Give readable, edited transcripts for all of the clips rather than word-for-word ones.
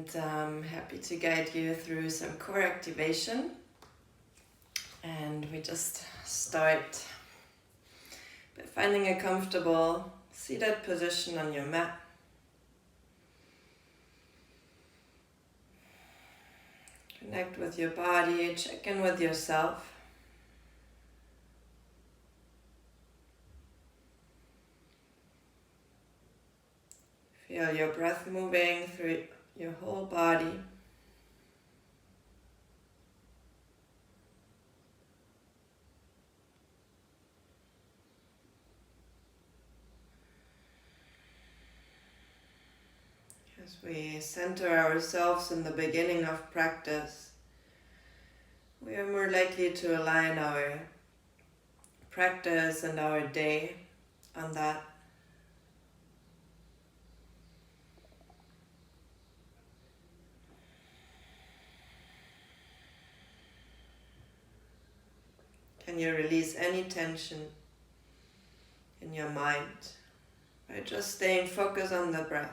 And I'm happy to guide you through some core activation. And we just start by finding a comfortable seated position on your mat. Connect with your body, check in with yourself. Feel your breath moving through your whole body. As we center ourselves in the beginning of practice, we are more likely to align our practice and our day on that. Can you release any tension in your mind by just staying focused on the breath?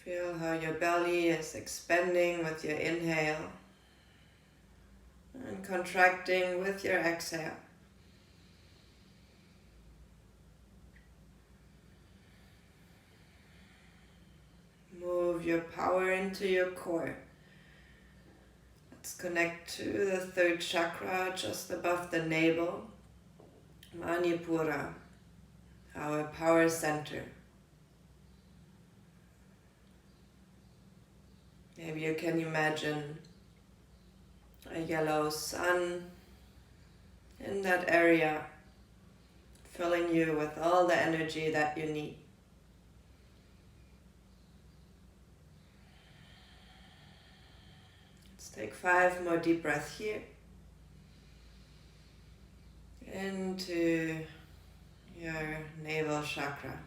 Feel how your belly is expanding with your inhale and contracting with your exhale. Move your power into your core. Let's connect to the third chakra just above the navel, Manipura, our power center. Maybe you can imagine a yellow sun in that area, filling you with all the energy that you need. Let's take 5 more deep breaths here. Into your navel chakra,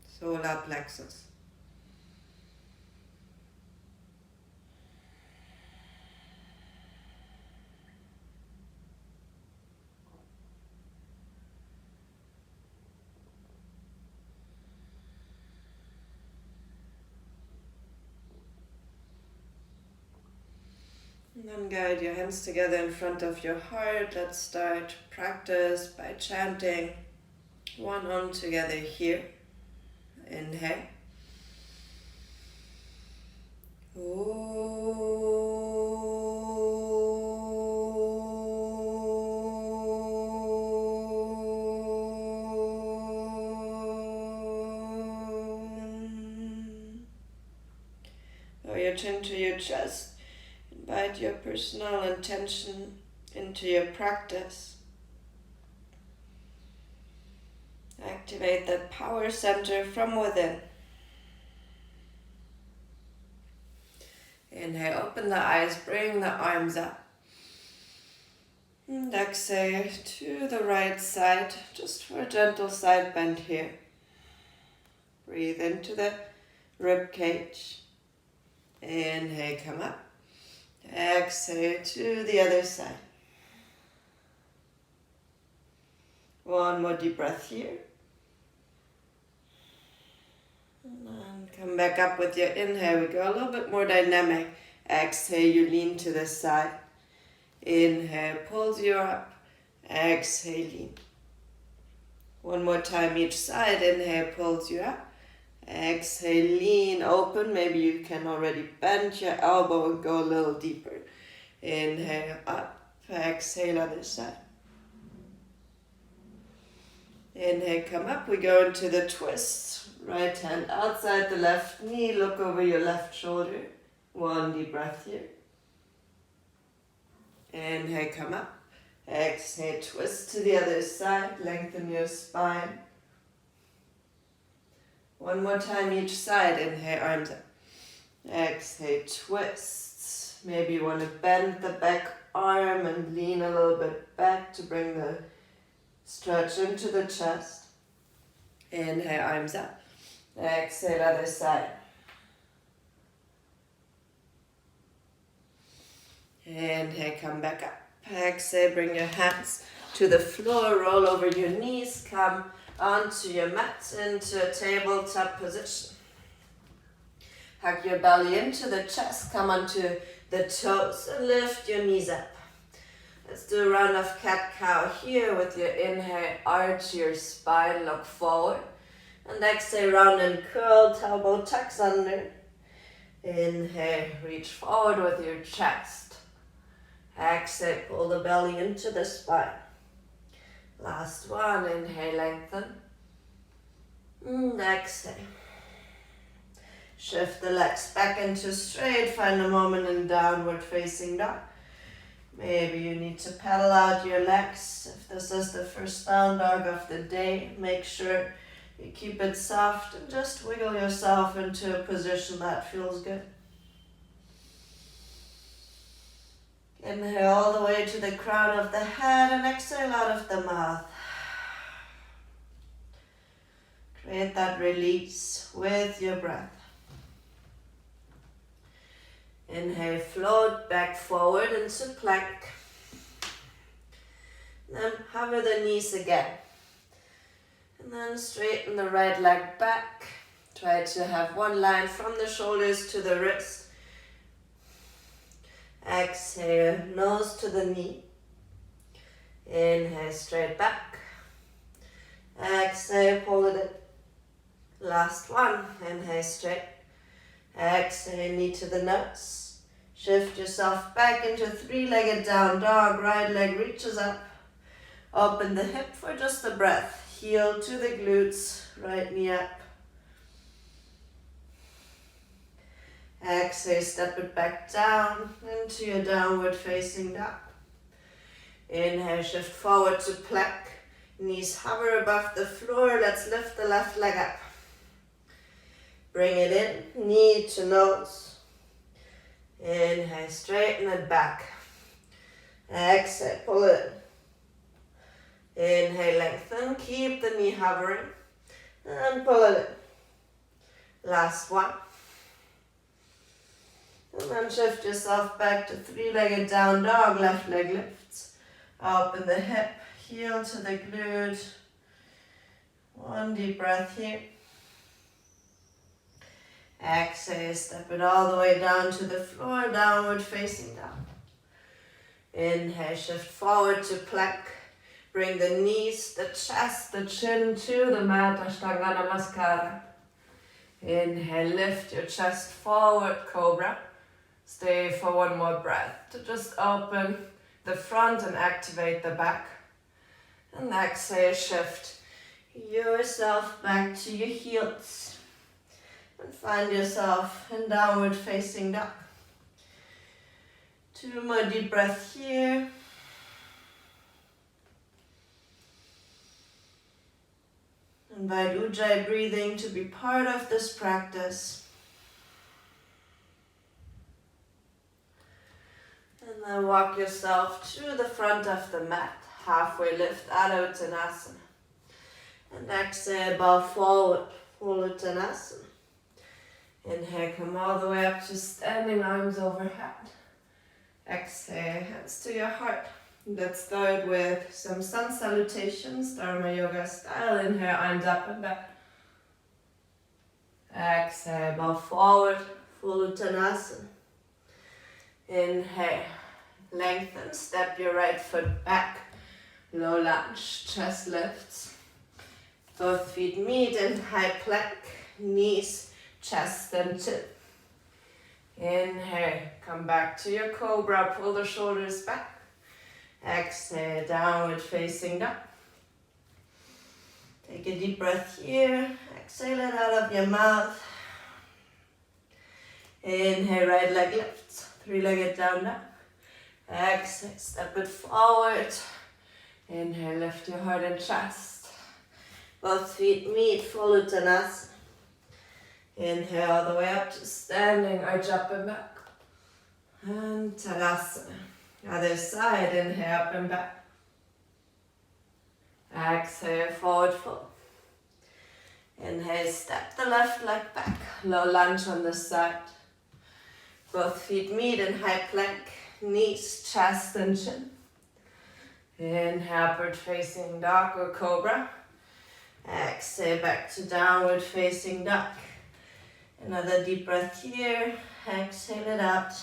solar plexus. And then guide your hands together in front of your heart. Let's start practice by chanting one Om together here. Inhale. Lower your chin to your chest. Invite your personal intention into your practice. Activate that power center from within. Inhale, open the eyes, bring the arms up. And exhale to the right side, just for a gentle side bend here. Breathe into the rib cage. Inhale, come up. Exhale to the other side. One more deep breath here. And come back up with your inhale. We go a little bit more dynamic. Exhale, you lean to the side. Inhale, pulls you up. Exhale, lean. One more time each side. Inhale, pulls you up. Exhale, lean, open. Maybe you can already bend your elbow and go a little deeper. Inhale, up. Exhale, other side. Inhale, come up. We go into the twist. Right hand outside the left knee. Look over your left shoulder. One deep breath here. Inhale, come up. Exhale, twist to the other side. Lengthen your spine. One more time each side. Inhale, arms up. Exhale, twist. Maybe you want to bend the back arm and lean a little bit back to bring the stretch into the chest. Inhale, arms up. Exhale, other side. Inhale, come back up. Exhale, bring your hands to the floor, roll over your knees, come onto your mat into a tabletop position. Hug your belly into the chest, come onto the toes and lift your knees up. Let's do a round of cat-cow here with your inhale, arch your spine, look forward. And exhale, round and curl, elbow tucks under. Inhale, reach forward with your chest. Exhale, pull the belly into the spine. Last one, inhale, lengthen. And exhale. Shift the legs back into straight, find a moment in downward facing dog. Maybe you need to pedal out your legs. If this is the first down dog of the day, make sure you keep it soft and just wiggle yourself into a position that feels good. Inhale all the way to the crown of the head and exhale out of the mouth. Create that release with your breath. Inhale, float back forward into plank. Then hover the knees again. And then straighten the right leg back. Try to have one line from the shoulders to the wrist. Exhale, nose to the knee. Inhale, straight back. Exhale, pull it in. Last one, inhale, straight. Exhale, knee to the nose. Shift yourself back into three-legged down dog. Right leg reaches up. Open the hip for just a breath. Heel to the glutes, right knee up. Exhale, step it back down into your downward facing dog. Inhale, shift forward to plank. Knees hover above the floor. Let's lift the left leg up. Bring it in, knee to nose. Inhale, straighten it back. Exhale, pull it in. Inhale, lengthen, keep the knee hovering. And pull it in. Last one. And then shift yourself back to three-legged down dog, left leg lifts. Open the hip, heel to the glute. One deep breath here. Exhale, step it all the way down to the floor, downward facing down. Inhale, shift forward to plank. Bring the knees, the chest, the chin to the mat, Ashtanga Namaskara. Inhale, lift your chest forward, Cobra. Stay for one more breath to just open the front and activate the back. And exhale, shift yourself back to your heels. And find yourself in downward facing dog. 2 more deep breaths here. Invite Ujjayi breathing to be part of this practice. And then walk yourself to the front of the mat. Halfway lift, Adho Uttanasana. And exhale, bow forward, Full Uttanasana. Inhale, come all the way up to standing, arms overhead. Exhale, hands to your heart. Let's start with some sun salutations, Dharma Yoga style. Inhale, arms up and back. Exhale, bow forward, Full Uttanasana. Inhale, lengthen, step your right foot back. Low lunge, chest lifts. Both feet meet in high plank, knees, chest and chin. Inhale, come back to your cobra, pull the shoulders back. Exhale, downward facing dog. Take a deep breath here. Exhale it out of your mouth. Inhale, right leg lifts. Three-legged down dog. Exhale, step it forward. Inhale, lift your heart and chest. Both feet meet, Full Uttanasana. Inhale all the way up to standing, arch up and back. And Tadasana. Other side, inhale up and back. Exhale, forward fold. Inhale, step the left leg back. Low lunge on the side. Both feet meet in high plank. knees, chest and chin. Inhale, upward facing dog or cobra. Exhale, back to downward facing dog. Another deep breath here. Exhale it out.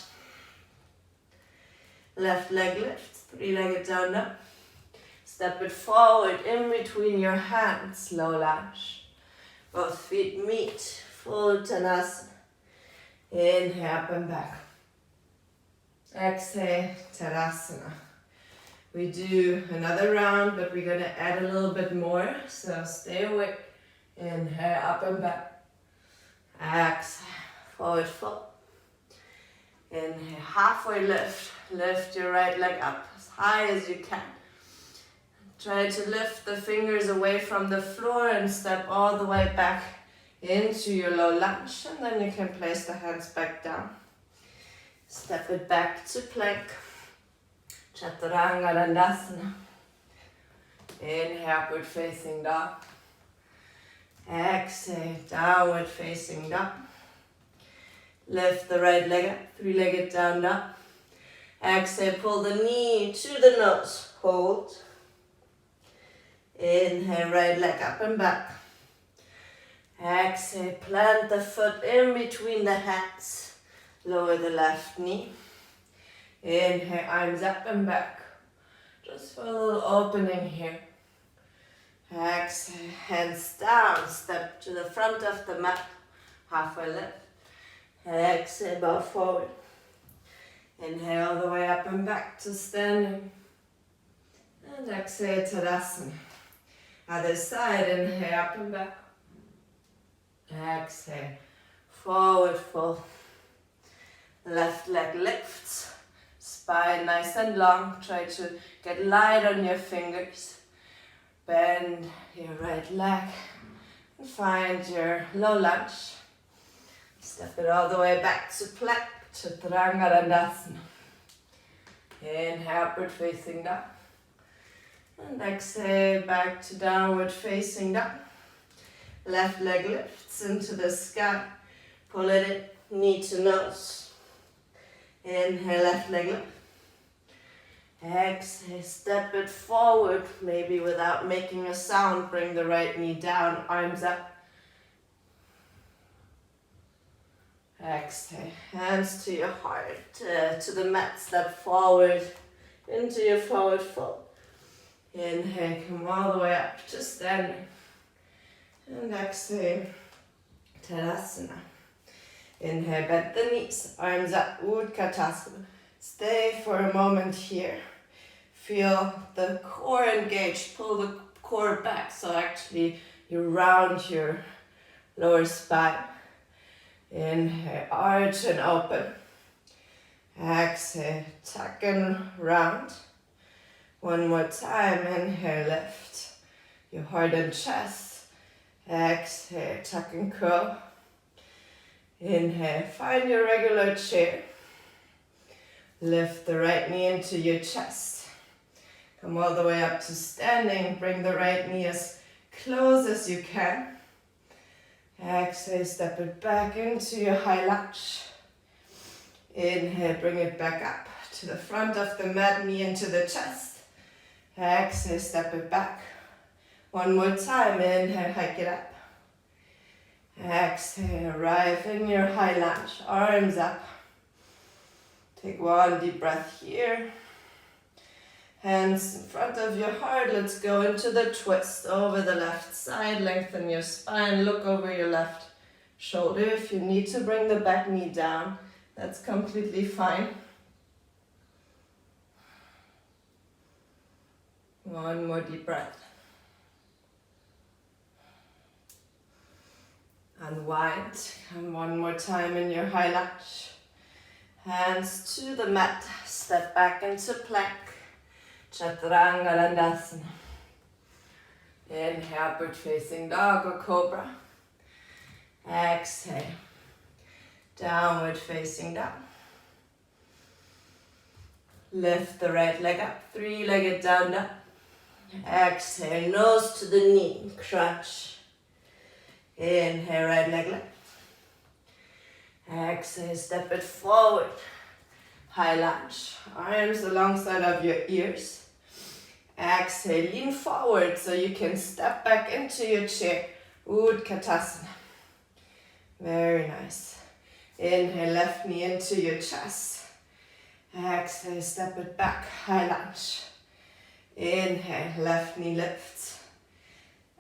Left leg lifts, three-legged down dog. Step it forward in between your hands, low lunge. Both feet meet, full Uttanasana. Inhale, up and back. Exhale, Tadasana. We do another round, but we're going to add a little bit more, so stay awake. Inhale, up and back. Exhale, forward fold. Inhale, halfway lift. Lift your right leg up as high as you can. Try to lift the fingers away from the floor and step all the way back into your low lunge, and then you can place the hands back down. Step it back to plank. Chaturanga Dandasana. Inhale, upward facing dog. Exhale, downward facing dog. Lift the right leg up, three-legged down dog. Exhale, pull the knee to the nose. Hold. Inhale, right leg up and back. Exhale, plant the foot in between the hands. Lower the left knee. Inhale, arms up and back. Just for a little opening here. Exhale, hands down. Step to the front of the mat. Halfway lift. Exhale, bow forward. Inhale all the way up and back to standing. And exhale, Tadasana. Other side, inhale, up and back. Exhale, forward fold. Left leg lifts. Spine nice and long. Try to get light on your fingers. Bend your right leg. And find your low lunge. Step it all the way back to plank. Chaturanga Dandasana. Inhale, upward facing dog. And exhale, back to downward facing dog. Left leg lifts into the sky. Pull it in, knee to nose. Inhale, left leg lift. Exhale, step it forward, maybe without making a sound. Bring the right knee down, arms up. Exhale, hands to your heart, to the mat, step forward into your forward fold. Inhale, come all the way up to standing. And exhale, Tadasana. Inhale, bend the knees, arms up, Utkatasana. Stay for a moment here. Feel the core engaged, pull the core back, so actually you round your lower spine. Inhale, arch and open. Exhale, tuck and round. One more time, inhale, lift your heart and chest. Exhale, tuck and curl. Inhale, find your regular chair. Lift the right knee into your chest. Come all the way up to standing. Bring the right knee as close as you can. Exhale, step it back into your high lunge. Inhale, bring it back up to the front of the mat, knee into the chest. Exhale, step it back. One more time, inhale, hike it up. Exhale, arrive in your high lunge, arms up. Take one deep breath here. Hands in front of your heart. Let's go into the twist over the left side. Lengthen your spine. Look over your left shoulder. If you need to bring the back knee down, that's completely fine. One more deep breath. Unwind. And one more time in your high lunge. Hands to the mat. Step back into plank. Chaturanga Dandasana. Inhale, upward facing dog or cobra. Exhale, downward facing dog. Lift the right leg up, three-legged down dog. Exhale, nose to the knee, crunch. Inhale, right leg left. Exhale, step it forward. high lunge. Arms alongside of your ears. Exhale, lean forward so you can step back into your chair. Utkatasana. Very nice. Inhale, left knee into your chest. Exhale, step it back, high lunge. Inhale, left knee lifts.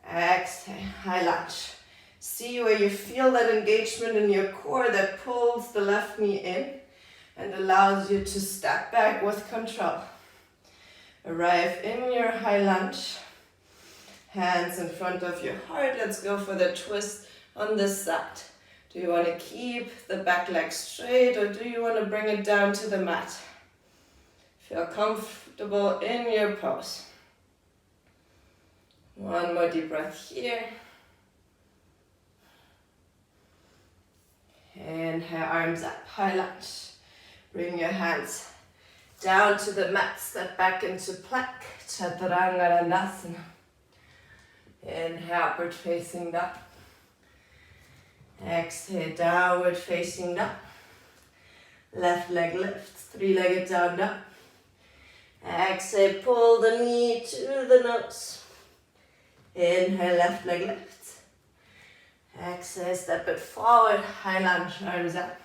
Exhale, high lunge. See where you feel that engagement in your core that pulls the left knee in and allows you to step back with control. Arrive in your high lunge. Hands in front of your heart. Let's go for the twist on this side. Do you want to keep the back leg straight or do you want to bring it down to the mat? Feel comfortable in your pose. One more deep breath here. Inhale, arms up, high lunge. Bring your hands down to the mat, step back into plank, Chaturanga. Inhale, upward facing dog. Exhale, downward facing dog. Left leg lifts, three-legged down dog. Exhale, pull the knee to the nose. Inhale, left leg lifts. Exhale, step it forward, high lunge, arms up.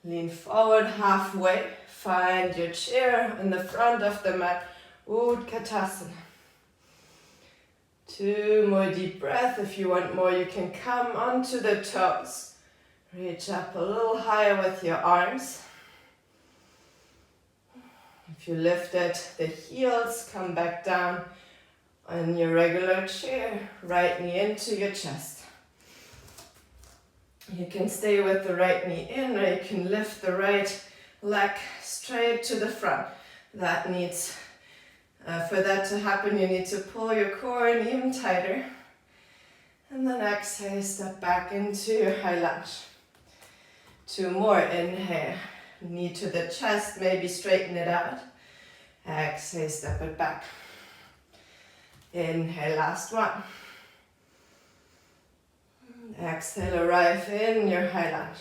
Lean forward halfway. Find your chair in the front of the mat. Utkatasana. 2 more deep breaths. If you want more, you can come onto the toes. Reach up a little higher with your arms. If you lifted the heels, come back down on your regular chair. Right knee into your chest. You can stay with the right knee in, or you can lift the right leg straight to the front. That needs, for that to happen, you need to pull your core in even tighter. And then exhale, step back into your high lunge. 2 more, inhale, knee to the chest, maybe straighten it out. Exhale, step it back. Inhale, last one. Exhale, arrive in your high lunge.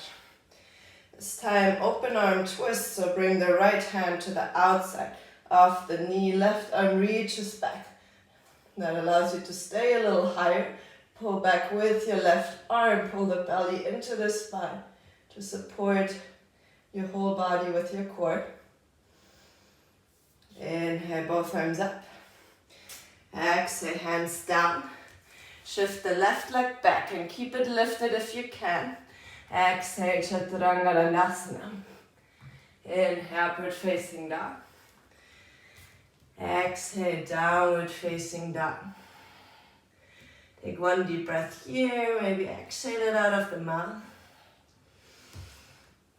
This time, open arm twist, so bring the right hand to the outside of the knee, left arm reaches back. That allows you to stay a little higher. Pull back with your left arm, pull the belly into the spine to support your whole body with your core. Inhale, both arms up. Exhale, hands down. Shift the left leg back and keep it lifted if you can. Exhale, Chaturanga. Inhale, upward facing dog. Exhale, downward facing dog. Take 1 deep breath here, maybe exhale it out of the mouth.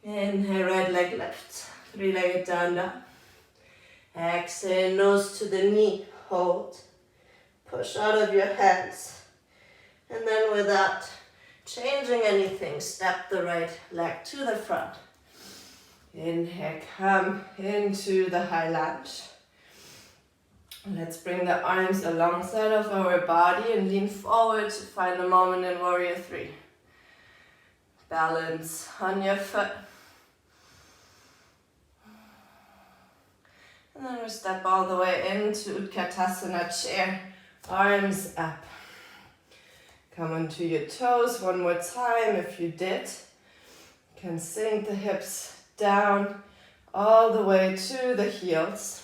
Inhale, right leg lift, 3-legged down dog. Exhale, nose to the knee, hold. Push out of your hands. And then without changing anything, step the right leg to the front. Inhale, come into the high lunge. Let's bring the arms alongside of our body and lean forward to find a moment in Warrior 3. Balance on your foot. And then we step all the way into Utkatasana chair. Arms up. Come onto your toes 1 more time. If you did, you can sink the hips down all the way to the heels.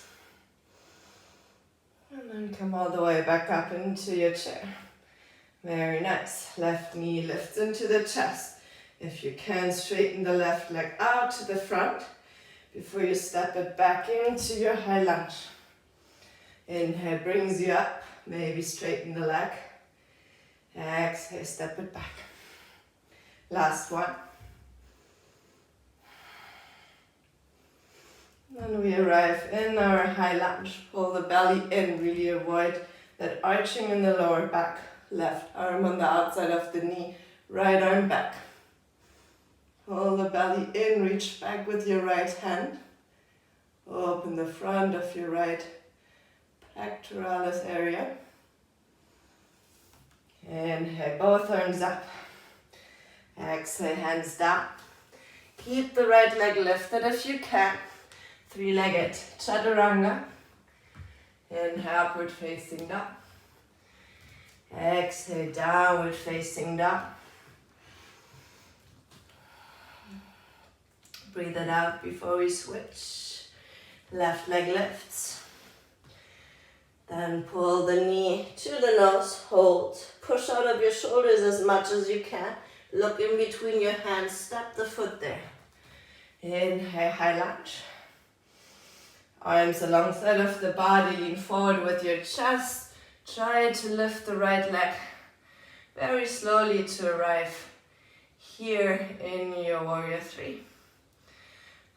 And then come all the way back up into your chair. Very nice. Left knee lifts into the chest. If you can, straighten the left leg out to the front before you step it back into your high lunge. Inhale brings you up. Maybe straighten the leg. Exhale, step it back. Last one. Then we arrive in our high lunge. Pull the belly in, really avoid that arching in the lower back. Left arm on the outside of the knee, right arm back. Pull the belly in, reach back with your right hand. Open the front of your right pectoralis area. Inhale, both arms up. Exhale, hands down. Keep the right leg lifted if you can. Three-legged chaturanga. Inhale, upward facing dog. Exhale, downward facing dog. Breathe it out before we switch. Left leg lifts. Then pull the knee to the nose, hold. Push out of your shoulders as much as you can. Look in between your hands, step the foot there. Inhale, high lunge. Arms alongside of the body, lean forward with your chest. Try to lift the right leg very slowly to arrive here in your warrior three.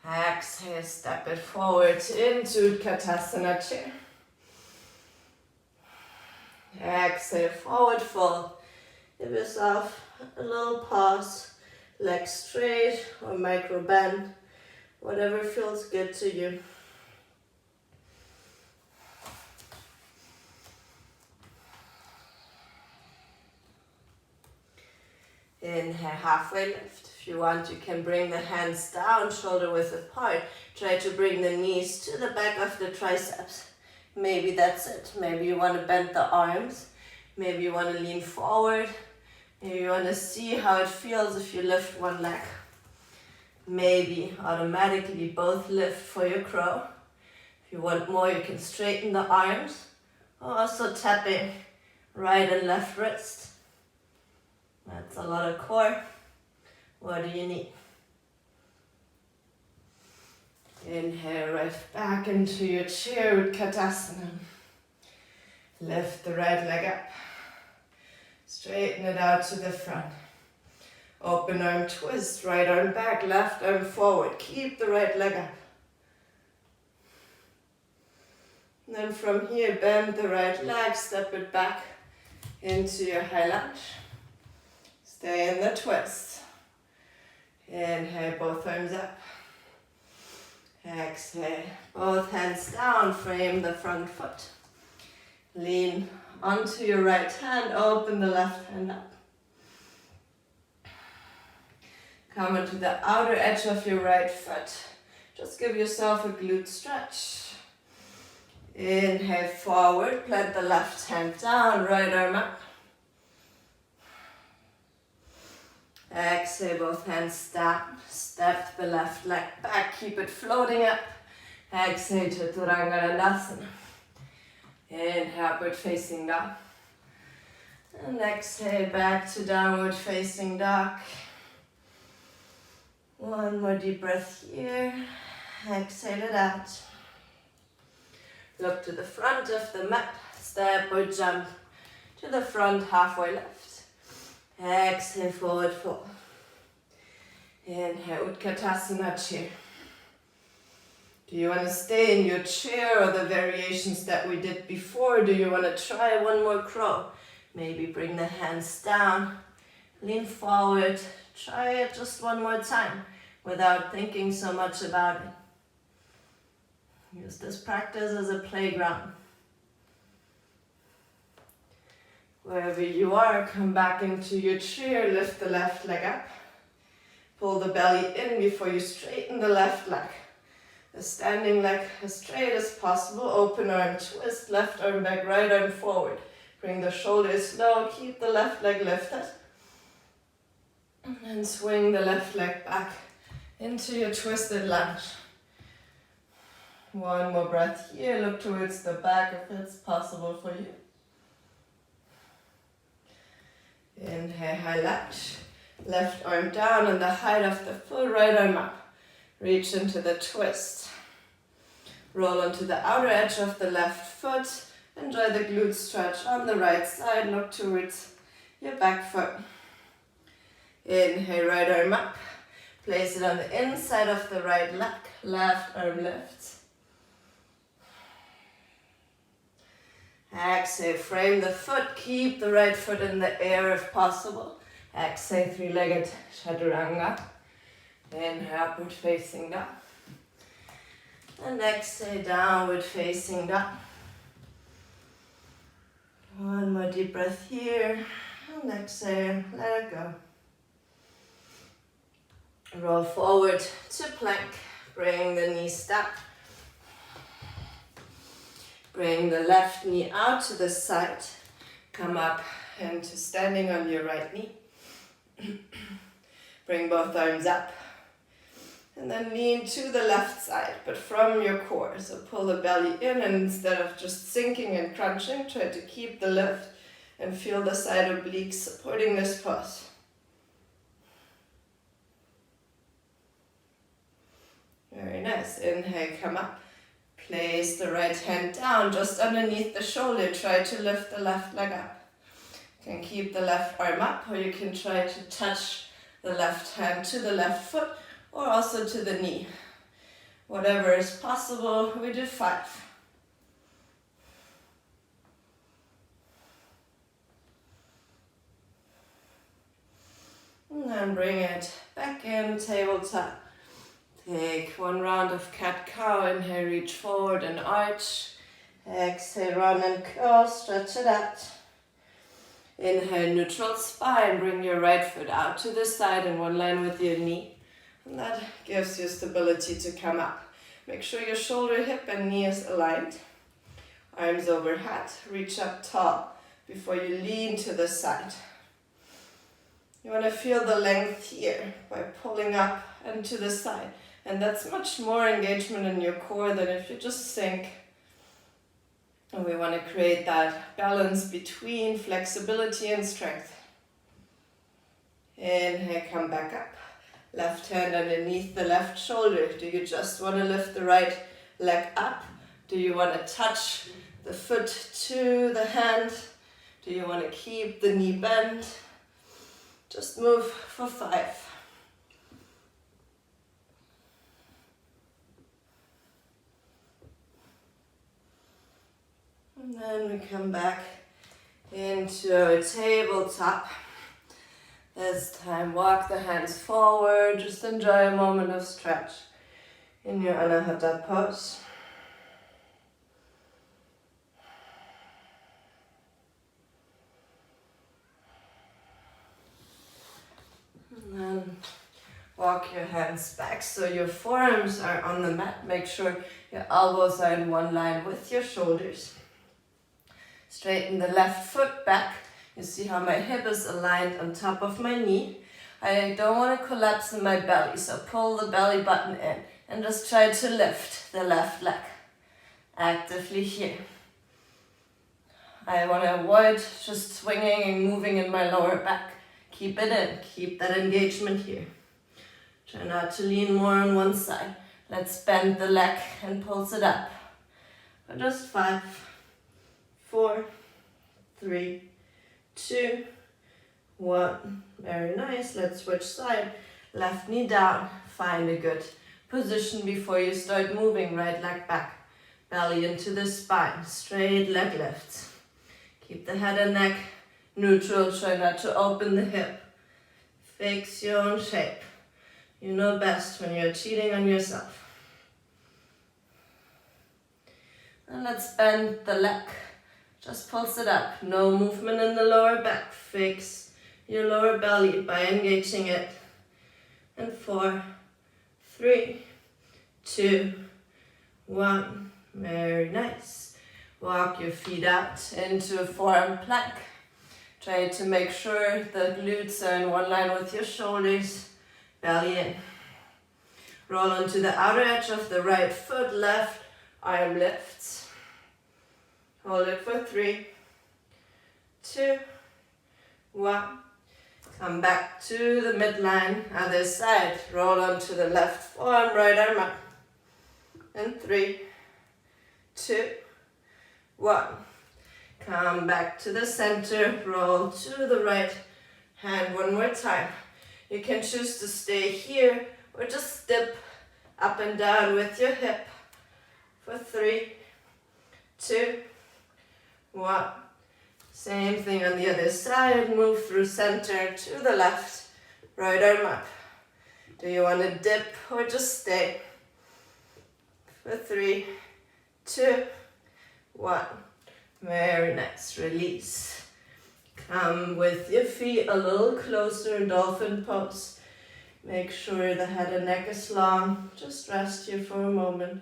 Exhale, step it forward into Utkatasana chair. Exhale, forward fold. Give yourself a little pause, legs straight or micro bend, whatever feels good to you. Inhale, halfway lift. If you want, you can bring the hands down, shoulder width apart. Try to bring the knees to the back of the triceps. Maybe that's it. Maybe you want to bend the arms. Maybe you want to lean forward. Maybe you want to see how it feels if you lift one leg. Maybe automatically both lift for your crow. If you want more, you can straighten the arms. Also tapping right and left wrist. That's a lot of core. What do you need? Inhale, right back into your chair, Utkatasana. Lift the right leg up. Straighten it out to the front. Open arm twist, right arm back, left arm forward. Keep the right leg up. And then from here, bend the right leg, step it back into your high lunge. Stay in the twist. Inhale, both arms up. Exhale, both hands down, frame the front foot. Lean onto your right hand, open the left hand up. Come into the outer edge of your right foot. Just give yourself a glute stretch. Inhale, forward, plant the left hand down, right arm up. Exhale, both hands down. Step the left leg back, keep it floating up. Exhale, Chaturanga Dandasana. Inhale, upward facing dog. And exhale, back to downward facing dog. One more deep breath here. Exhale it out. Look to the front of the mat. Step or jump to the front, halfway left. Exhale, forward fold. Inhale, Utkatasana chair. Do you want to stay in your chair or the variations that we did before? Do you want to try one more crow? Maybe bring the hands down, lean forward. Try it just one more time without thinking so much about it. Use this practice as a playground. Wherever you are, come back into your chair, lift the left leg up. Pull the belly in before you straighten the left leg. The standing leg as straight as possible. Open arm twist, left arm back, right arm forward. Bring the shoulders low, keep the left leg lifted. And then swing the left leg back into your twisted lunge. One more breath here, look towards the back if it's possible for you. Inhale, high lunge. Left arm down on the height of the full right arm up. Reach into the twist. Roll onto the outer edge of the left foot. Enjoy the glute stretch on the right side. Look towards your back foot. Inhale, right arm up. Place it on the inside of the right leg. Left arm lifts. Exhale, frame the foot. Keep the right foot in the air if possible. Exhale, three-legged chaturanga. Inhale, upward facing dog. And exhale, downward facing dog. One more deep breath here. And exhale, let it go. Roll forward to plank. Bring the knees down. Bring the left knee out to the side. Come up into standing on your right knee. Bring both arms up. And then lean to the left side, but from your core. So pull the belly in, and instead of just sinking and crunching, try to keep the lift and feel the side obliques supporting this pose. Very nice. Inhale, come up. Place the right hand down just underneath the shoulder. Try to lift the left leg up. You can keep the left arm up, or you can try to touch the left hand to the left foot, or also to the knee. Whatever is possible, we do 5. And then bring it back in, tabletop. Take one round of cat-cow. Inhale, reach forward and arch. Exhale, round and curl, stretch it out. Inhale, neutral spine. Bring your right foot out to the side in one line with your knee. And that gives you stability to come up. Make sure your shoulder, hip, and knee is aligned. Arms overhead. Reach up tall before you lean to the side. You want to feel the length here by pulling up and to the side. And that's much more engagement in your core than if you just sink. And we want to create that balance between flexibility and strength. Inhale, come back up. Left hand underneath the left shoulder. Do you just want to lift the right leg up? Do you want to touch the foot to the hand? Do you want to keep the knee bent? Just move for 5. And then we come back into our tabletop. This time, walk the hands forward. Just enjoy a moment of stretch in your Anahata pose. And then walk your hands back so your forearms are on the mat. Make sure your elbows are in one line with your shoulders. Straighten the left foot back. You see how my hip is aligned on top of my knee. I don't want to collapse in my belly, so pull the belly button in and just try to lift the left leg actively here. I want to avoid just swinging and moving in my lower back. Keep it in, keep that engagement here. Try not to lean more on one side. Let's bend the leg and pulse it up. For just 5, 4, 3, 2, 1. Very nice. Let's switch side. Left knee down. Find a good position before you start moving. Right leg back. Belly into the spine. Straight leg lifts. Keep the head and neck neutral. Try not to open the hip. Fix your own shape. You know best when you're cheating on yourself. And let's bend the leg. Just pulse it up. No movement in the lower back. Fix your lower belly by engaging it. And 4, 3, 2, 1. Very nice. Walk your feet out into a forearm plank. Try to make sure the glutes are in one line with your shoulders. Belly in. Roll onto the outer edge of the right foot. Left arm lifts. Hold it for 3, 2, 1. Come back to the midline. Other side. Roll onto the left forearm, right arm up. And 3, 2, 1. Come back to the center. Roll to the right hand one more time. You can choose to stay here or just dip up and down with your hip. For 3, 2, 1. Same thing on the other side. Move through center to the left. Right arm up. Do you want to dip or just stay? For 3, 2, 1. Very nice. Release. Come with your feet a little closer, dolphin pose. Make sure the head and neck is long. Just rest here for a moment.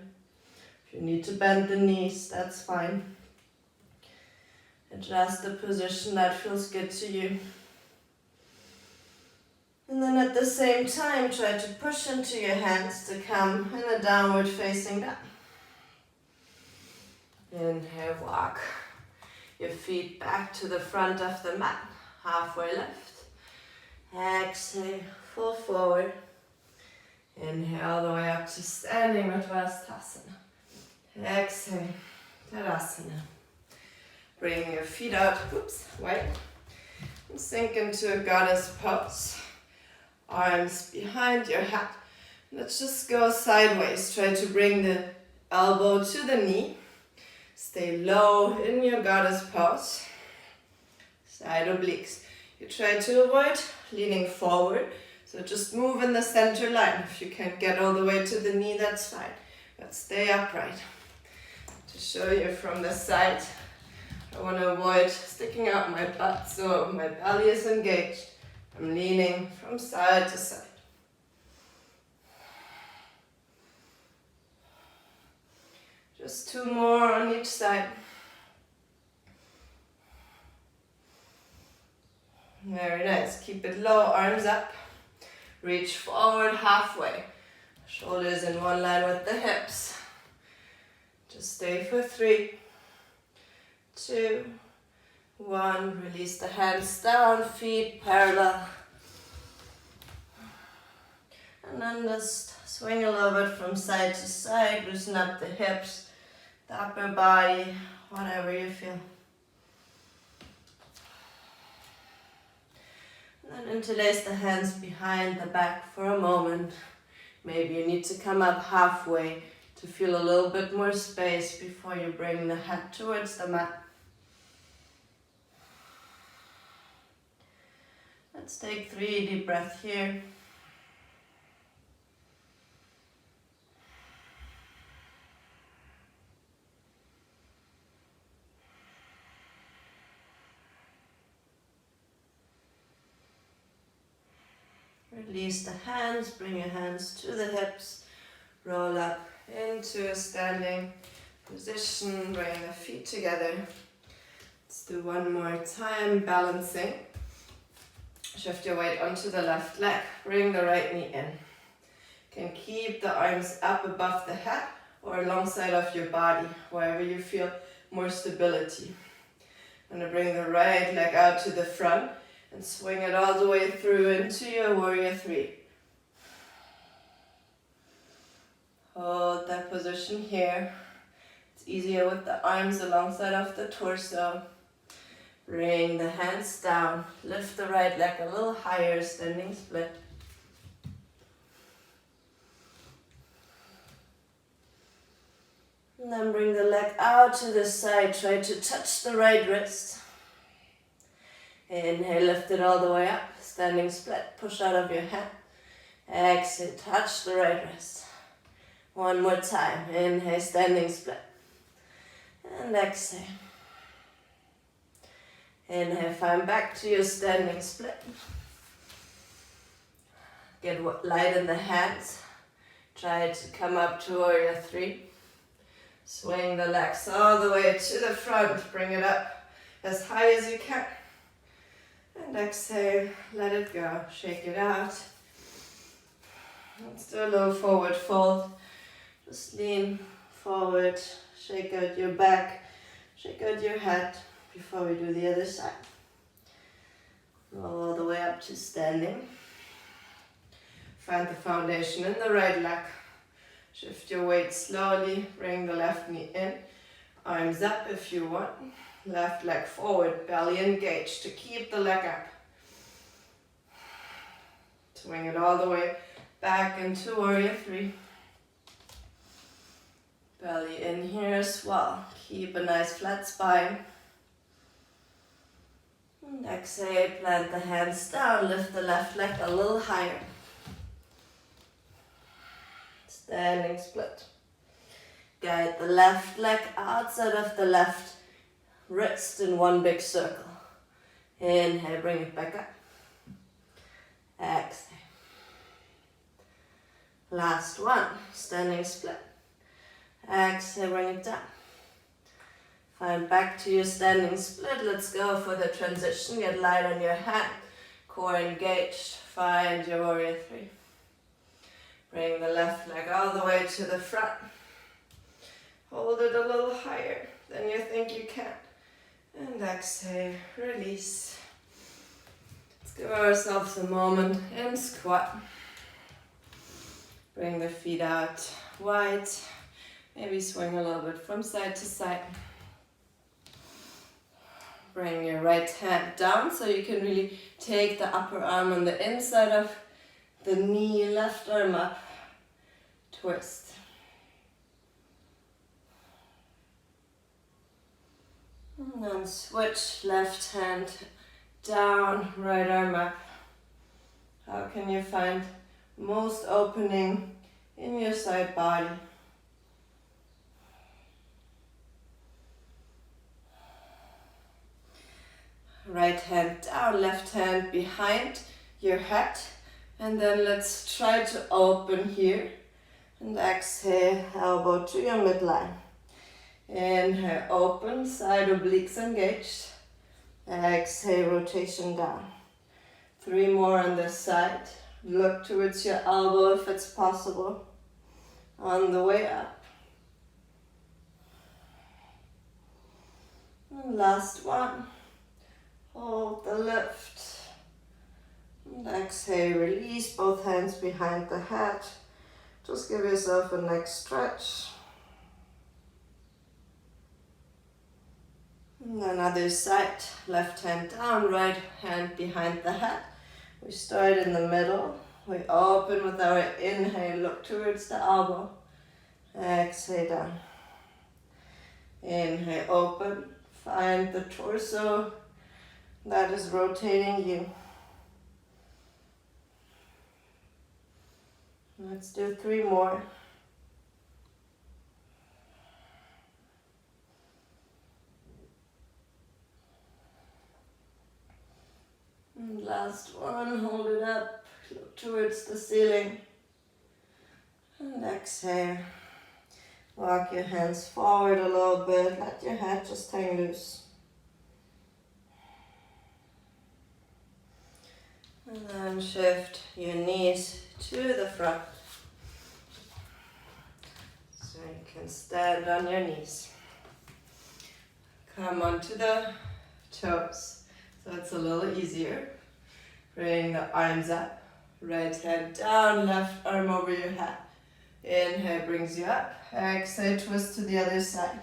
If you need to bend the knees, that's fine. Adjust the position that feels good to you. And then at the same time, try to push into your hands to come in a downward facing dog. Inhale, walk your feet back to the front of the mat, halfway lift. Exhale, fall forward. Inhale all the way up to standing Uttanasana. Exhale, Tadasana. Bring your feet out, wait. And sink into a goddess pose. Arms behind your head. Let's just go sideways. Try to bring the elbow to the knee. Stay low in your goddess pose. Side obliques. You try to avoid leaning forward. So just move in the center line. If you can't get all the way to the knee, that's fine. But stay upright. To show you from the side, I want to avoid sticking out my butt so my belly is engaged. I'm leaning from side to side. Just 2 more on each side. Very nice. Keep it low, arms up. Reach forward halfway. Shoulders in one line with the hips. Just stay for 3, 2, 1. Release the hands down, feet parallel. And then just swing a little bit from side to side. Loosen up the hips, the upper body, whatever you feel. And then interlace the hands behind the back for a moment. Maybe you need to come up halfway to feel a little bit more space before you bring the head towards the mat. Let's take 3 deep breaths here. Release the hands, bring your hands to the hips, roll up into a standing position, bring the feet together. Let's do one more time, balancing. Shift your weight onto the left leg, bring the right knee in. You can keep the arms up above the head or alongside of your body, wherever you feel more stability. I'm going to bring the right leg out to the front and swing it all the way through into your warrior 3. Hold that position here. It's easier with the arms alongside of the torso. Bring the hands down. Lift the right leg a little higher, standing split. And then bring the leg out to the side. Try to touch the right wrist. Inhale, lift it all the way up. Standing split. Push out of your hand. Exhale, touch the right wrist. One more time. Inhale, standing split. And exhale. Inhale, find back to your standing split. Get light in the hands. Try to come up to warrior 3. Swing the legs all the way to the front. Bring it up as high as you can. And exhale, let it go. Shake it out. Let's do a little forward fold. Just lean forward. Shake out your back. Shake out your head before we do the other side. Roll all the way up to standing. Find the foundation in the right leg. Shift your weight slowly. Bring the left knee in. Arms up if you want. Left leg forward, belly engaged to keep the leg up. Swing it all the way back into warrior 3. Belly in here as well. Keep a nice flat spine. And exhale, plant the hands down, lift the left leg a little higher. Standing split. Guide the left leg outside of the left wrist in one big circle. Inhale, bring it back up. Exhale. Last one, standing split. Exhale, bring it down. Find back to your standing split. Let's go for the transition. Get light on your hand. Core engaged. Find your warrior three. Bring the left leg all the way to the front. Hold it a little higher than you think you can. And exhale, release. Let's give ourselves a moment and squat. Bring the feet out wide. Maybe swing a little bit from side to side. Bring your right hand down so you can really take the upper arm on the inside of the knee, left arm up, twist. And then switch, left hand down, right arm up. How can you find most opening in your side body? Right hand down, left hand behind your head. And then let's try to open here. And exhale, elbow to your midline. Inhale, open, side obliques engaged. Exhale, rotation down. 3 more on this side. Look towards your elbow if it's possible. On the way up. And last one. Hold the lift. And exhale, release both hands behind the head. Just give yourself a neck stretch. And then other side, left hand down, right hand behind the head. We start in the middle. We open with our inhale, look towards the elbow. Exhale down. Inhale, open. Find the torso that is rotating you. Let's do 3 more. And last one, hold it up, look towards the ceiling. And exhale. Walk your hands forward a little bit, let your head just hang loose. And then shift your knees to the front. So you can stand on your knees. Come onto the toes. So it's a little easier. Bring the arms up. Right hand down, left arm over your head. Inhale brings you up. Exhale, twist to the other side.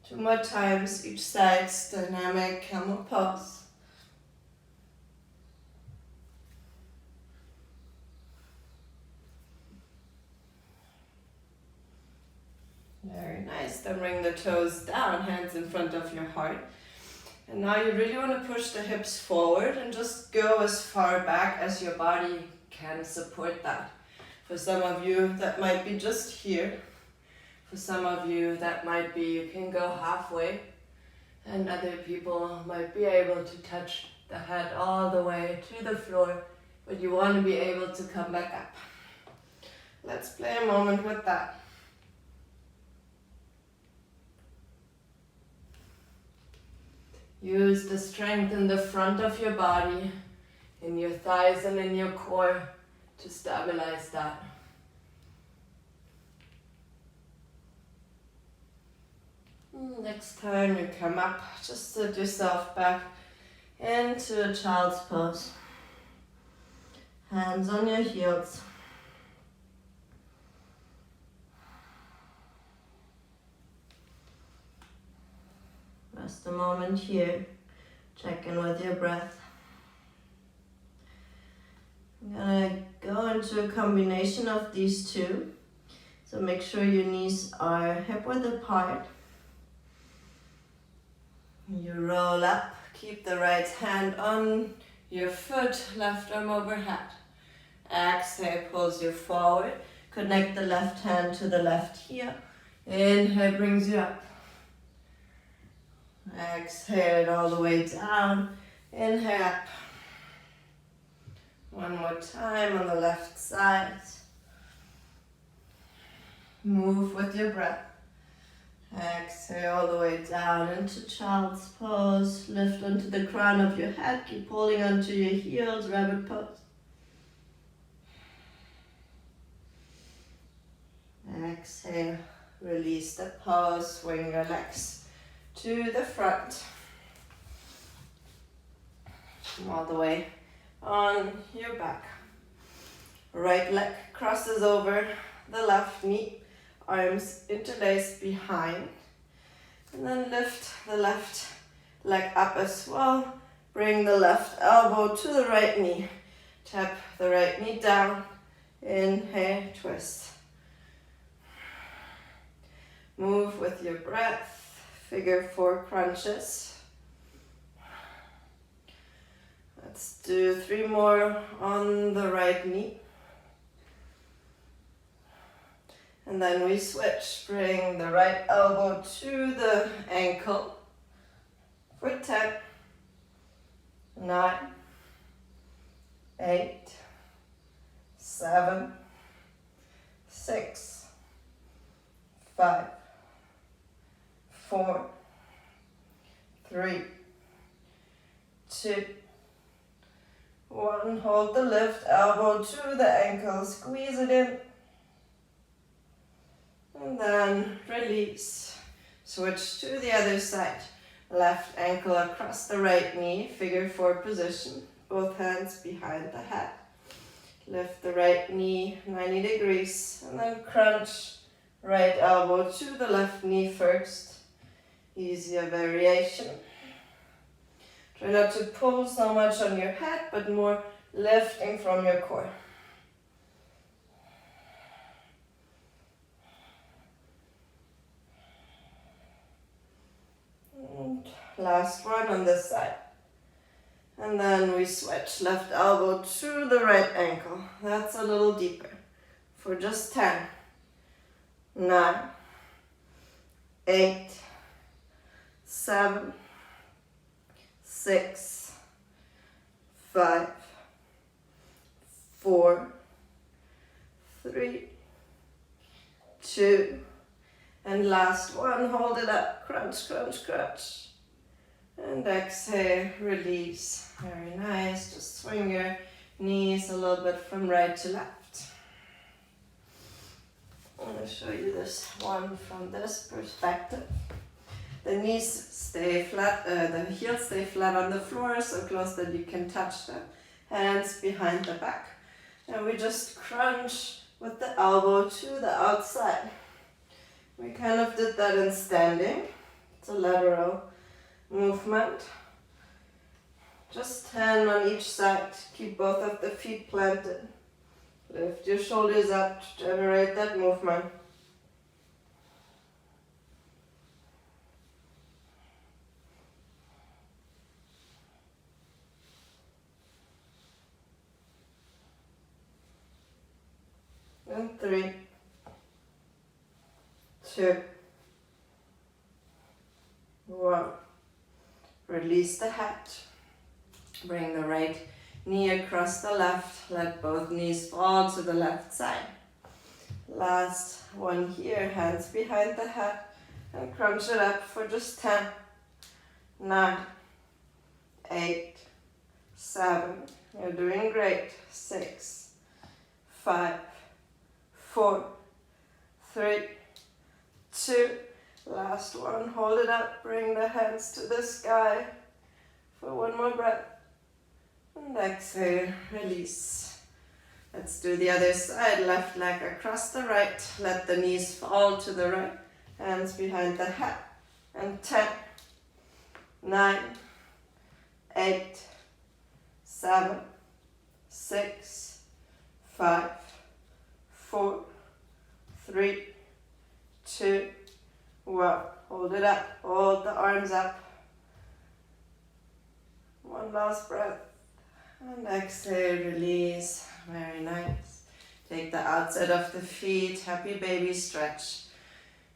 2 more times, each side, dynamic camel pose. Very nice. Then bring the toes down, hands in front of your heart. And now you really want to push the hips forward and just go as far back as your body can support that. For some of you, that might be just here. For some of you, that might be you can go halfway. And other people might be able to touch the head all the way to the floor, but you want to be able to come back up. Let's play a moment with that. Use the strength in the front of your body, in your thighs and in your core to stabilize that. Next time you come up, just sit yourself back into a child's pose. Hands on your heels. Rest a moment here. Check in with your breath. I'm gonna go into a combination of these two. So make sure your knees are hip width apart. You roll up, keep the right hand on your foot, left arm overhead. Exhale, pulls you forward. Connect the left hand to the left heel. Inhale brings you up. Exhale it all the way down. Inhale up. One more time on the left side. Move with your breath. Exhale all the way down into child's pose. Lift onto the crown of your head. Keep holding onto your heels, rabbit pose. Exhale, release the pose. Swing your legs to the front. All the way on your back. Right leg crosses over the left knee. Arms interlaced behind. And then lift the left leg up as well. Bring the left elbow to the right knee. Tap the right knee down. Inhale, twist. Move with your breath. Figure 4 crunches. Let's do 3 more on the right knee. And then we switch. Bring the right elbow to the ankle for 10, 9, 8, 7, 6, 5, 4, 3, 2, 1. Hold the lift, elbow to the ankle, squeeze it in. And then release. Switch to the other side. Left ankle across the right knee, figure 4 position. Both hands behind the head. Lift the right knee 90 degrees and then crunch right elbow to the left knee first. Easier variation. Try not to pull so much on your head, but more lifting from your core. And last one on this side. And then we switch. Left elbow to the right ankle. That's a little deeper. For just 10, 9, 8, 7, 6, 5, 4, 3, 2, and last one. Hold it up. Crunch, crunch, crunch. And exhale, release. Very nice. Just swing your knees a little bit from right to left. I'm going to show you this one from this perspective. The knees stay flat, the heels stay flat on the floor, so close that you can touch them. Hands behind the back. And we just crunch with the elbow to the outside. We kind of did that in standing. It's a lateral movement. Just 10 on each side. Keep both of the feet planted. Lift your shoulders up to generate that movement. And 3, 2, 1. Release the head. Bring the right knee across the left. Let both knees fall to the left side. Last one here. Hands behind the head. And crunch it up for just 10, 9, 8, 7. You're doing great. 6, 5, 4, 3, 2. Last one. Hold it up. Bring the hands to the sky for one more breath. And exhale. Release. Let's do the other side. Left leg across the right. Let the knees fall to the right. Hands behind the head. And 10, 9, 8, 7, 6, 5, 4, 3, 2, 1. Hold it up. Hold the arms up. One last breath. And exhale, release. Very nice. Take the outside of the feet. Happy baby stretch.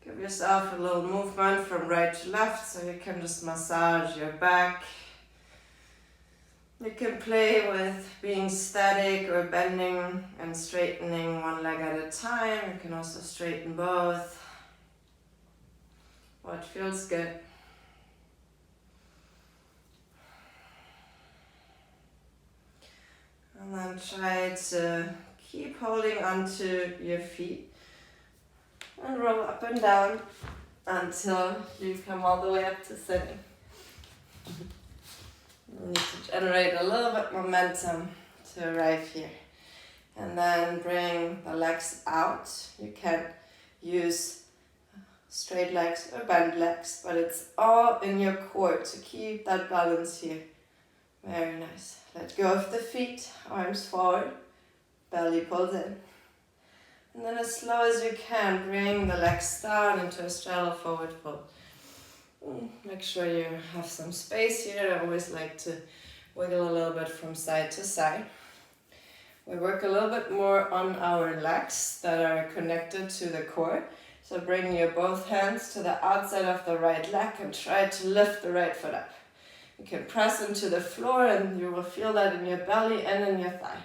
Give yourself a little movement from right to left so you can just massage your back. You can play with being static or bending and straightening one leg at a time. You can also straighten both. What feels good. And then try to keep holding onto your feet and roll up and down until you come all the way up to sitting. You need to generate a little bit momentum to arrive here. And then bring the legs out. You can use straight legs or bent legs, but it's all in your core to keep that balance here. Very nice. Let go of the feet, arms forward, belly pulls in. And then as slow as you can, bring the legs down into a straddle forward fold. Make sure you have some space here. I always like to wiggle a little bit from side to side. We work a little bit more on our legs that are connected to the core. So bring your both hands to the outside of the right leg and try to lift the right foot up. You can press into the floor and you will feel that in your belly and in your thigh.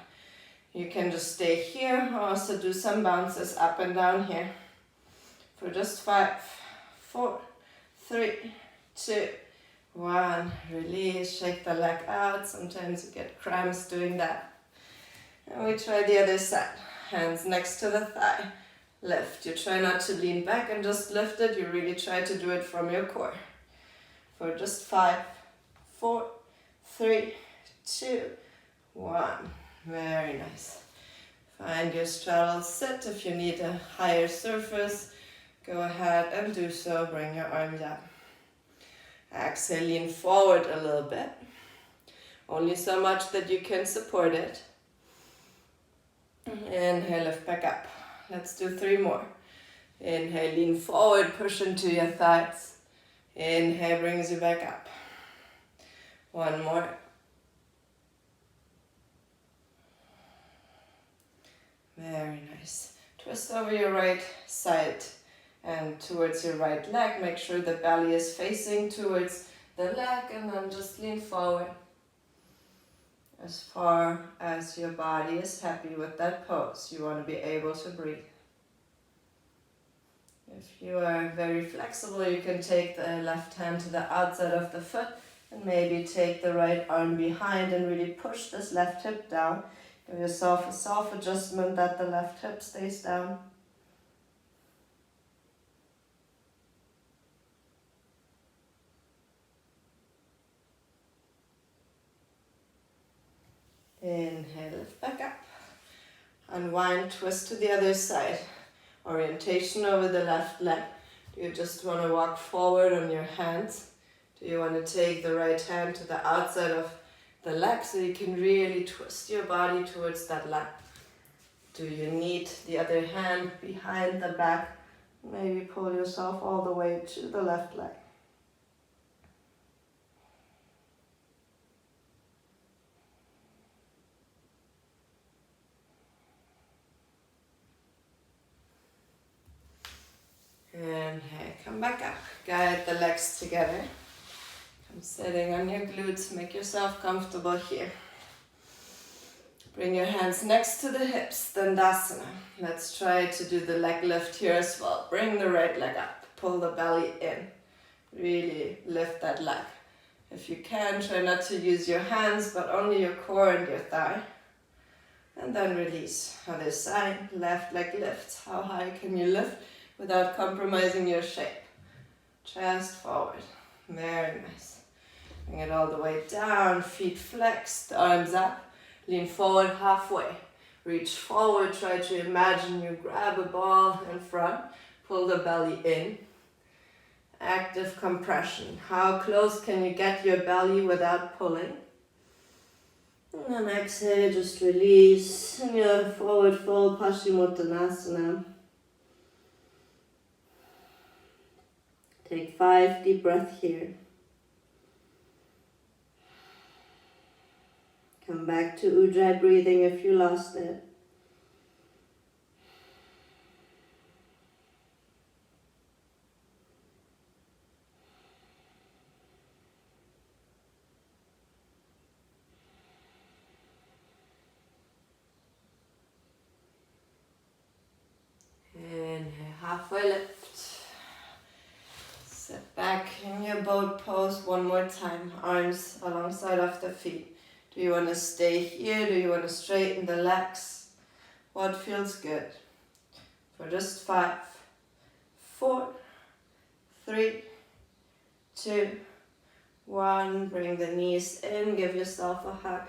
You can just stay here or also do some bounces up and down here. For just 5, 4, 3, 2, 1. Release, shake the leg out. Sometimes you get cramps doing that. And we try the other side. Hands next to the thigh. Lift. You try not to lean back and just lift it. You really try to do it from your core. For just 5, 4, 3, 2, 1. Very nice. Find your straddle sit. If you need a higher surface, go ahead and do so. Bring your arms up. Exhale, lean forward a little bit. Only so much that you can support it. Inhale, lift back up. Let's do 3 more. Inhale, lean forward, push into your thighs. Inhale, brings you back up. 1 more. Very nice. Twist over your right side and towards your right leg. Make sure the belly is facing towards the leg and then just lean forward as far as your body is happy with that pose. You want to be able to breathe. If you are very flexible, you can take the left hand to the outside of the foot and maybe take the right arm behind and really push this left hip down. Give yourself a soft adjustment that the left hip stays down. Inhale, lift back up. Unwind, twist to the other side. Orientation over the left leg. Do you just want to walk forward on your hands? Do you want to take the right hand to the outside of the leg so you can really twist your body towards that leg? Do you need the other hand behind the back? Maybe pull yourself all the way to the left leg. Inhale, come back up. Guide the legs together. Come sitting on your glutes. Make yourself comfortable here. Bring your hands next to the hips, Dandasana. Let's try to do the leg lift here as well. Bring the right leg up. Pull the belly in. Really lift that leg. If you can, try not to use your hands, but only your core and your thigh. And then release. Other side, left leg lifts. How high can you lift without compromising your shape? Chest forward. Very nice. Bring it all the way down. Feet flexed, arms up. Lean forward halfway. Reach forward. Try to imagine you grab a ball in front. Pull the belly in. Active compression. How close can you get your belly without pulling? And then exhale, just release. And your forward fold, Paschimottanasana. Take 5 deep breaths here. Come back to Ujjayi breathing if you lost it. boat pose one more time, arms alongside of the feet. Do you want to stay here? Do you want to straighten the legs? What feels good? For just 5, 4, 3, 2, 1. Bring the knees in, give yourself a hug.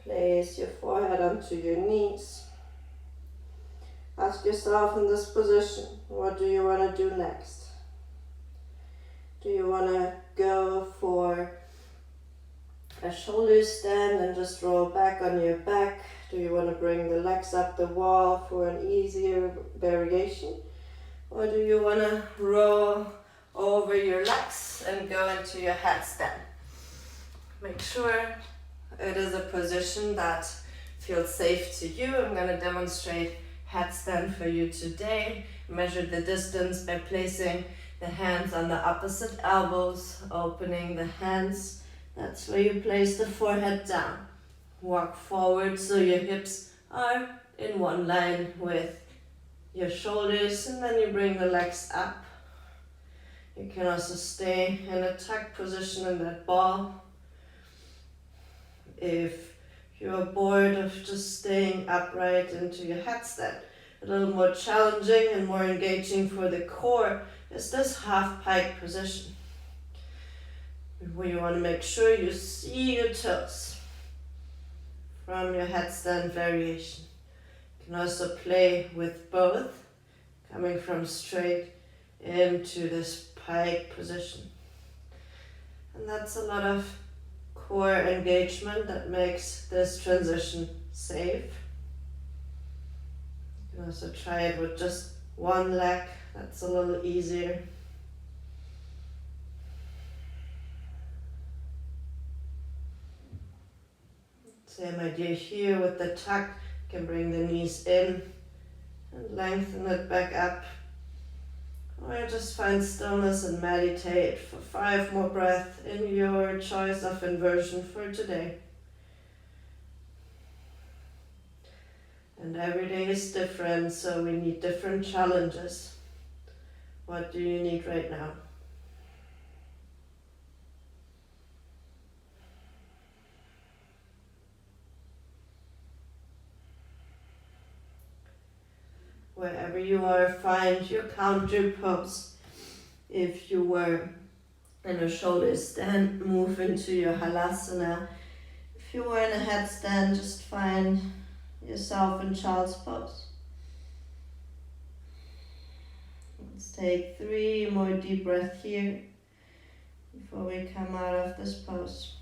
Place your forehead onto your knees. Ask yourself in this position, what do you want to do next? Do you want to go for a shoulder stand and just roll back on your back? Do you want to bring the legs up the wall for an easier variation? Or do you want to roll over your legs and go into your headstand? Make sure it is a position that feels safe to you. I'm going to demonstrate headstand for you today. Measure the distance by placing the hands on the opposite elbows, opening the hands. That's where you place the forehead down. Walk forward so your hips are in one line with your shoulders, and then you bring the legs up. You can also stay in a tuck position in that ball. If you're bored of just staying upright into your headstand, a little more challenging and more engaging for the core is this half pike position, where you want to make sure you see your toes from your headstand variation. You can also play with both, coming from straight into this pike position. And that's a lot of core engagement that makes this transition safe. You can also try it with just one leg, that's a little easier. Same idea here with the tuck. You can bring the knees in and lengthen it back up. Or just find stillness and meditate for 5 more breaths in your choice of inversion for today. And every day is different, so we need different challenges. What do you need right now? Wherever you are, find your counter pose. If you were in a shoulder stand, move into your halasana. If you were in a headstand, just find yourself in child's pose. Let's take 3 more deep breaths here before we come out of this pose.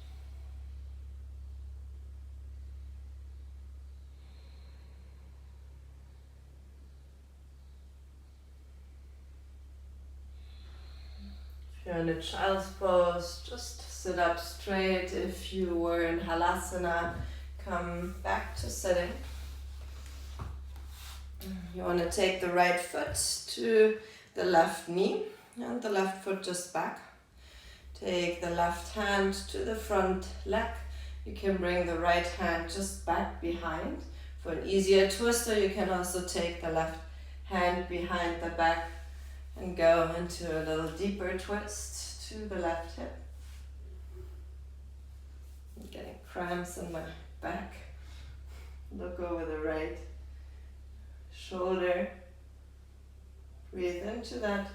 If you're in a child's pose, just sit up straight. If you were in halasana, come back to sitting. You want to take the right foot to the left knee and the left foot just back. Take the left hand to the front leg. You can bring the right hand just back behind for an easier twist, or you can also take the left hand behind the back and go into a little deeper twist to the left hip. I'm getting cramps in my back. Look over the right shoulder. Breathe into that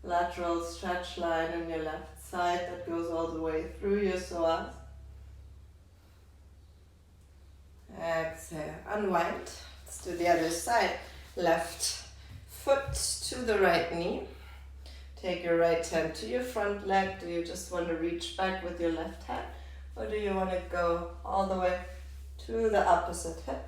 lateral stretch line on your left side that goes all the way through your psoas. Exhale, unwind. Let's do the other side. Left foot to the right knee. Take your right hand to your front leg. Do you just want to reach back with your left hand, or do you want to go all the way to the opposite hip?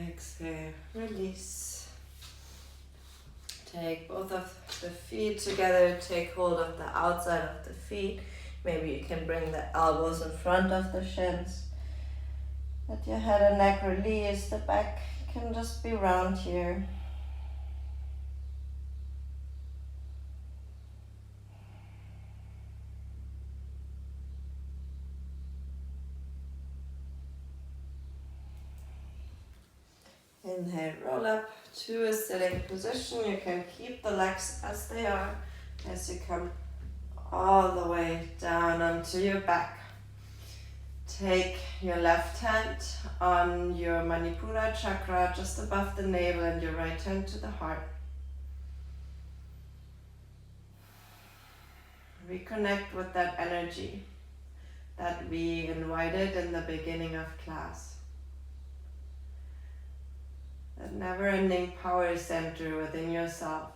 Exhale, release. Take both of the feet together, take hold of the outside of the feet. Maybe you can bring the elbows in front of the shins. Let your head and neck release. The back can just be round here. Inhale, roll up to a sitting position. You can keep the legs as they are as you come all the way down onto your back. Take your left hand on your Manipura chakra just above the navel and your right hand to the heart. Reconnect with that energy that we invited in the beginning of class. That never-ending power center within yourself,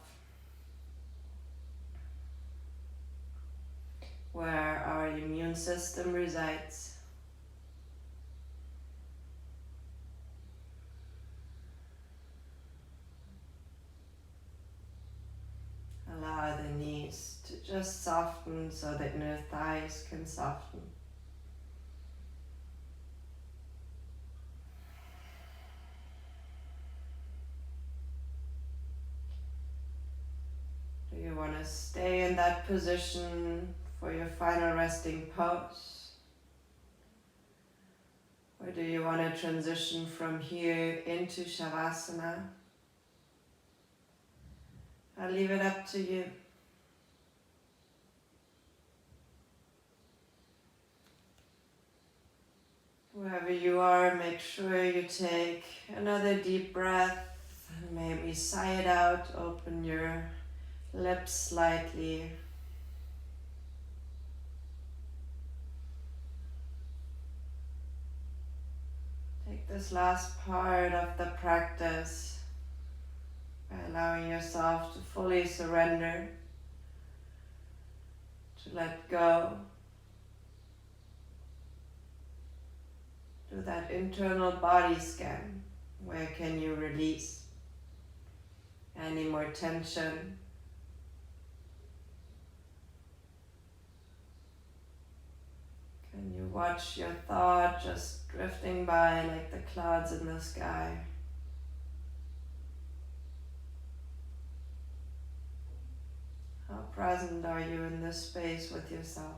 where our immune system resides. Allow the knees to just soften so that your thighs can soften. Do you want to stay in that position for your final resting pose? Or do you want to transition from here into Shavasana? I'll leave it up to you. Wherever you are, make sure you take another deep breath and maybe sigh it out. Open your lips slightly. Take this last part of the practice by allowing yourself to fully surrender, to let go. Do that internal body scan. Where can you release any more tension? Can you watch your thought just drifting by like the clouds in the sky? How present are you in this space with yourself?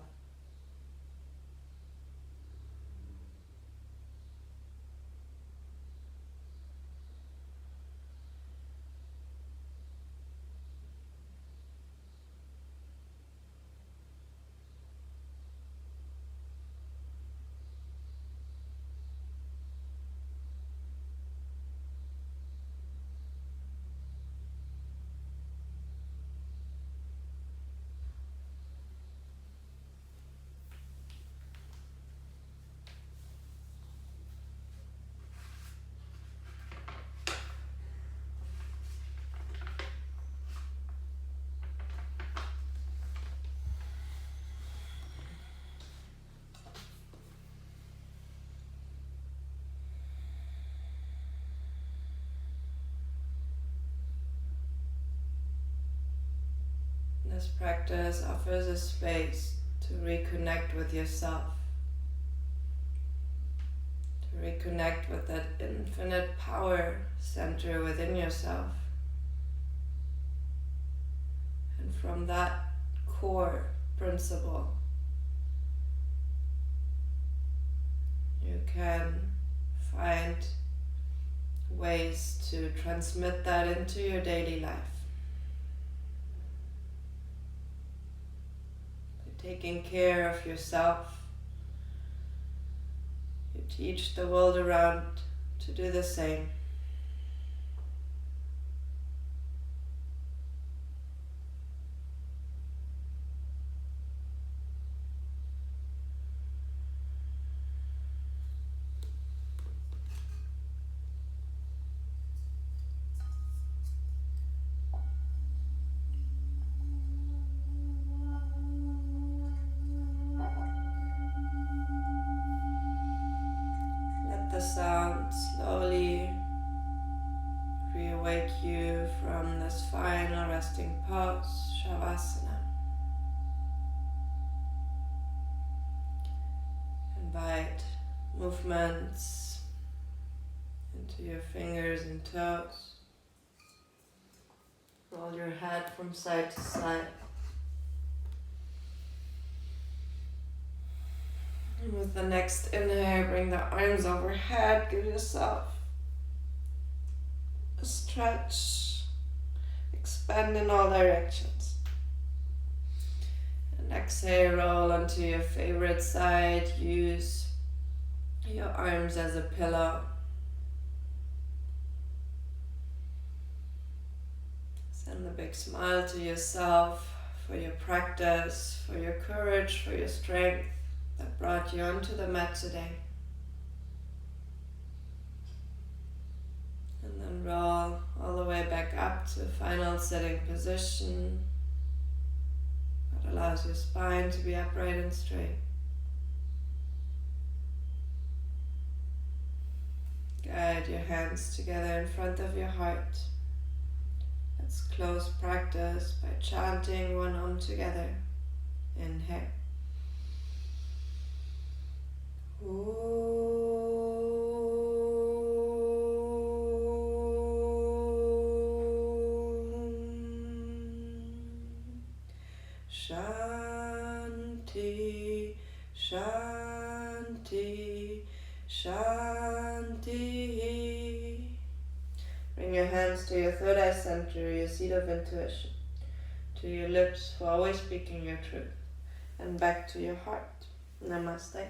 This practice offers a space to reconnect with yourself, to reconnect with that infinite power center within yourself. And from that core principle, you can find ways to transmit that into your daily life. Taking care of yourself, you teach the world around to do the same. The sound slowly reawake you from this final resting pose, Shavasana. Invite movements into your fingers and toes. Roll your head from side to side. And with the next inhale, bring the arms overhead. Give yourself stretch, expand in all directions. And exhale, roll onto your favorite side. Use your arms as a pillow. Send a big smile to yourself for your practice, for your courage, for your strength that brought you onto the mat today. And then roll all the way back up to final sitting position. That allows your spine to be upright and straight. Guide your hands together in front of your heart. Let's close practice by chanting one Om together. Inhale. Shanti, Shanti, Shanti. Bring your hands to your third eye center, your seat of intuition, to your lips for always speaking your truth, and back to your heart. Namaste.